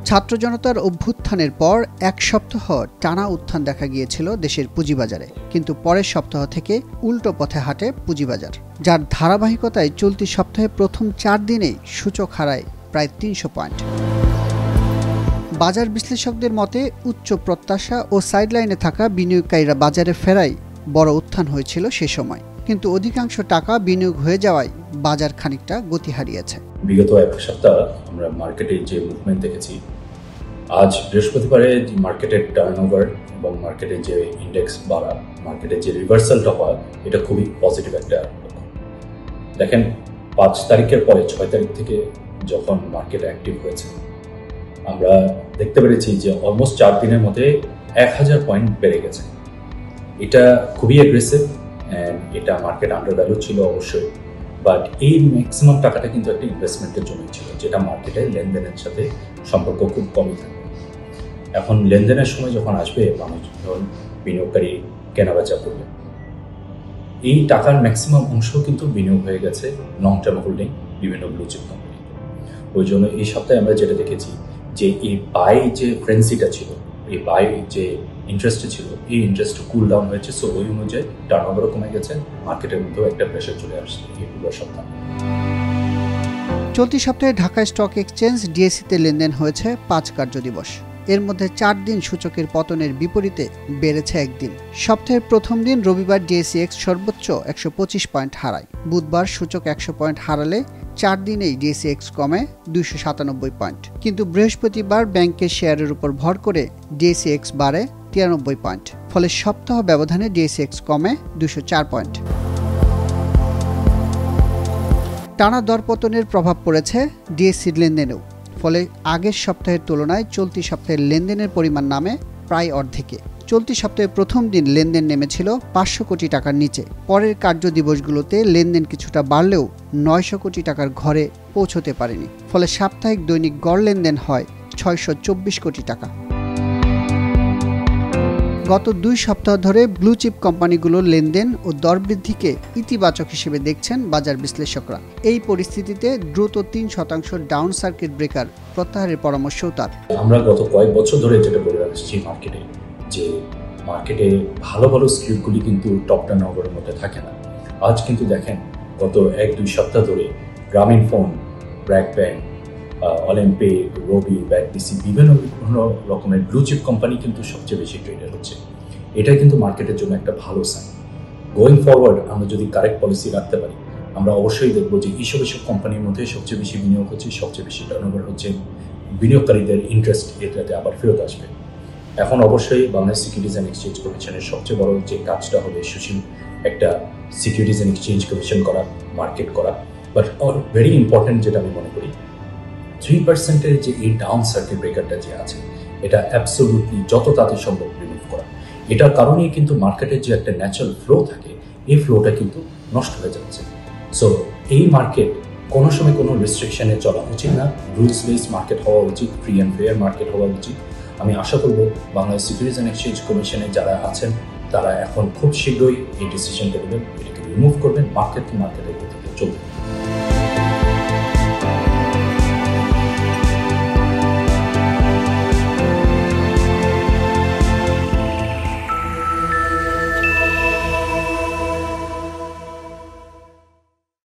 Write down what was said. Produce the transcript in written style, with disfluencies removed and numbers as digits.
ছাত্র জনতার অভ্যুত্থানের পর এক সপ্তাহ টানা উত্থান দেখা গিয়েছিল দেশের পুঁজিবাজারে, কিন্তু পরের সপ্তাহ থেকে উল্টো পথে হাঁটে পুঁজিবাজার, যার ধারাবাহিকতায় চলতি সপ্তাহে প্রথম 4 দিনেই সূচক হারায় প্রায় 300 পয়েন্ট। বাজার বিশ্লেষকদের মতে উচ্চ প্রত্যাশা ও সাইডলাইনে থাকা বিনিয়োগকারীরা বাজারে ফেরায় বড় উত্থান হয়েছিল সে সময়, কিন্তু অধিকাংশ টাকা বিনিয়োগ হয়ে যাওয়ায় বাজার খানিকটা গতি হারিয়েছে। বিগত এক সপ্তাহ আমরা মার্কেটে যে মুভমেন্ট দেখেছি, আজ বৃহস্পতিবারে যে মার্কেটের টার্নওভার এবং মার্কেটের যে ইন্ডেক্স বাড়া, মার্কেটের যে রিভার্সালটা হয়, এটা খুবই পজিটিভ একটা লক্ষণ। দেখেন 5 তারিখের পরে 6 তারিখ থেকে যখন মার্কেট অ্যাক্টিভ হয়েছে, আমরা দেখতে পেরেছি যে অলমোস্ট 4 দিনের মধ্যে 1000 পয়েন্ট বেড়ে গেছে। এটা খুবই অ্যাগ্রেসিভ অ্যান্ড এটা মার্কেট আন্ডার ভ্যালু ছিল অবশ্যই, বাট এই ম্যাক্সিমাম টাকাটা কিন্তু একটা ইনভেস্টমেন্টের জন্য ছিল, যেটা মার্কেটে লেনদেনের সাথে সম্পর্ক খুব কমই থাকে। এখন লেনদেনের সময় যখন আসবে, মানুষজন বিনিয়োগকারী কেনাবেচা করবে, এই টাকার ম্যাক্সিমাম অংশ কিন্তু বিনিয়োগ হয়ে গেছে লং টার্ম হোল্ডিং বিভিন্ন ব্লু চিপ কোম্পানি। ওই জন্য এই সপ্তাহে আমরা যেটা দেখেছি যে এই বাই যে ফ্রেন্সিটা ছিল, এই বাই যে ইন্টারেস্টে ছিল, এই ইন্টারেস্ট কুল ডাউন হয়েছে। সো ওই অনুযায়ী টার্নওভারও কমে গেছে, মার্কেটের মধ্যেও একটা প্রেশার চলে আসছে এই পুরো সপ্তাহে। চলতি সপ্তাহে ঢাকা স্টক এক্সচেঞ্জ ডিএসইতে লেনদেন হয়েছে 5 কার্যদিবস। এর মধ্যে 4 দিন সূচকের পতনের বিপরীতে বেড়েছে একদিন। সপ্তাহের প্রথম দিন রবিবার ডিএসইএক্স সর্বোচ্চ 125 পয়েন্ট হারায়। বুধবার সূচক 100 পয়েন্ট হারালে 4 দিনেই ডিএসইএক্স কমে 297 পয়েন্ট, কিন্তু বৃহস্পতিবার ব্যাংকের শেয়ারের উপর ভর করে ডিএসইএক্স বাড়ে 93 পয়েন্ট। ফলে সপ্তাহ ব্যবধানে ডিএসইএক্স কমে 204 পয়েন্ট। টানা দরপতনের প্রভাব পড়েছে ডিএসইর লেনদেনেও। ফলে আগের সপ্তাহের তুলনায় চলতি সপ্তাহের লেনদেনের পরিমাণ নামে প্রায় অর্ধেকে। চলতি সপ্তাহে প্রথম দিন লেনদেন নেমেছিল 500 কোটি টাকার নিচে। পরের কার্যদিবসগুলোতে লেনদেন কিছুটা বাড়লেও 900 কোটি টাকার ঘরে পৌঁছতে পারেনি। ফলে সাপ্তাহিক দৈনিক গড় লেনদেন হয় 624 কোটি টাকা। গত 2 সপ্তাহ ধরে ব্লু চিপ কোম্পানিগুলোর লেনদেন ও দর বৃদ্ধিকে ইতিবাচক হিসেবে দেখছেন বাজার বিশ্লেষকরা। এই পরিস্থিতিতে দ্রুত 3% ডাউন সার্কিট ব্রেকার প্রত্যাহারের পরামর্শও তার। আমরা গত কয়েক বছর ধরে যেটা বলে আসছি মার্কেটে, যে মার্কেটে ভালো ভালো স্ক্রিপ্টগুলি কিন্তু টপ টার্নওভারের মধ্যে থাকে না। আজ কিন্তু দেখেন গত 1-2 সপ্তাহ ধরে গ্রামীণ ফোন, ব্র্যাক ব্যাংক, অলিম্পিক, রবি, ব্যাটবিসি বিভিন্ন রকমের ব্লু চিপ কোম্পানি কিন্তু সবচেয়ে বেশি ট্রেডেড হচ্ছে। এটা কিন্তু মার্কেটের জন্য একটা ভালো সাইন। গোয়িং ফরওয়ার্ড আমরা যদি কারেক্ট পলিসি রাখতে পারি, আমরা অবশ্যই দেখব যে এইসব কোম্পানির মধ্যে সবচেয়ে বেশি বিনিয়োগ হচ্ছে, সবচেয়ে বেশি টার্নওভার হচ্ছে, বিনিয়োগকারীদের ইন্টারেস্ট এটাতে আবার ফেরত আসবে। এখন অবশ্যই বাংলাদেশ সিকিউরিটিজ অ্যান্ড এক্সচেঞ্জ কমিশনের সবচেয়ে বড় যে কাজটা হবে সুশীল একটা সিকিউরিটিজ অ্যান্ড এক্সচেঞ্জ কমিশন করা, মার্কেট করা। বাট ভেরি ইম্পর্টেন্ট যেটা আমি মনে করি, 3%-এর যে এই ডাউন সার্কিট ব্রেকারটা যে আছে, এটা অ্যাবসলিউটলি যত তাড়াতাড়ি সম্ভব রিমুভ করা। এটার কারণেই কিন্তু মার্কেটের যে একটা ন্যাচারাল ফ্লো থাকে, এই ফ্লোটা কিন্তু নষ্ট হয়ে যাচ্ছে। সো এই মার্কেট কোনো সময় কোনো রেস্ট্রিকশনে চলা উচিত না, রুলস বেস মার্কেট হওয়া উচিত, ফ্রি অ্যান্ড ফেয়ার মার্কেট হওয়া উচিত। আমি আশা করব বাংলাদেশ সিকিউরিটিজ অ্যান্ড এক্সচেঞ্জ কমিশনে যারা আছেন তারা এখন খুব শীঘ্রই এই ডিসিশনটা নেবেন, এটাকে রিমুভ করবেন, মার্কেটের গতিতে চলবে।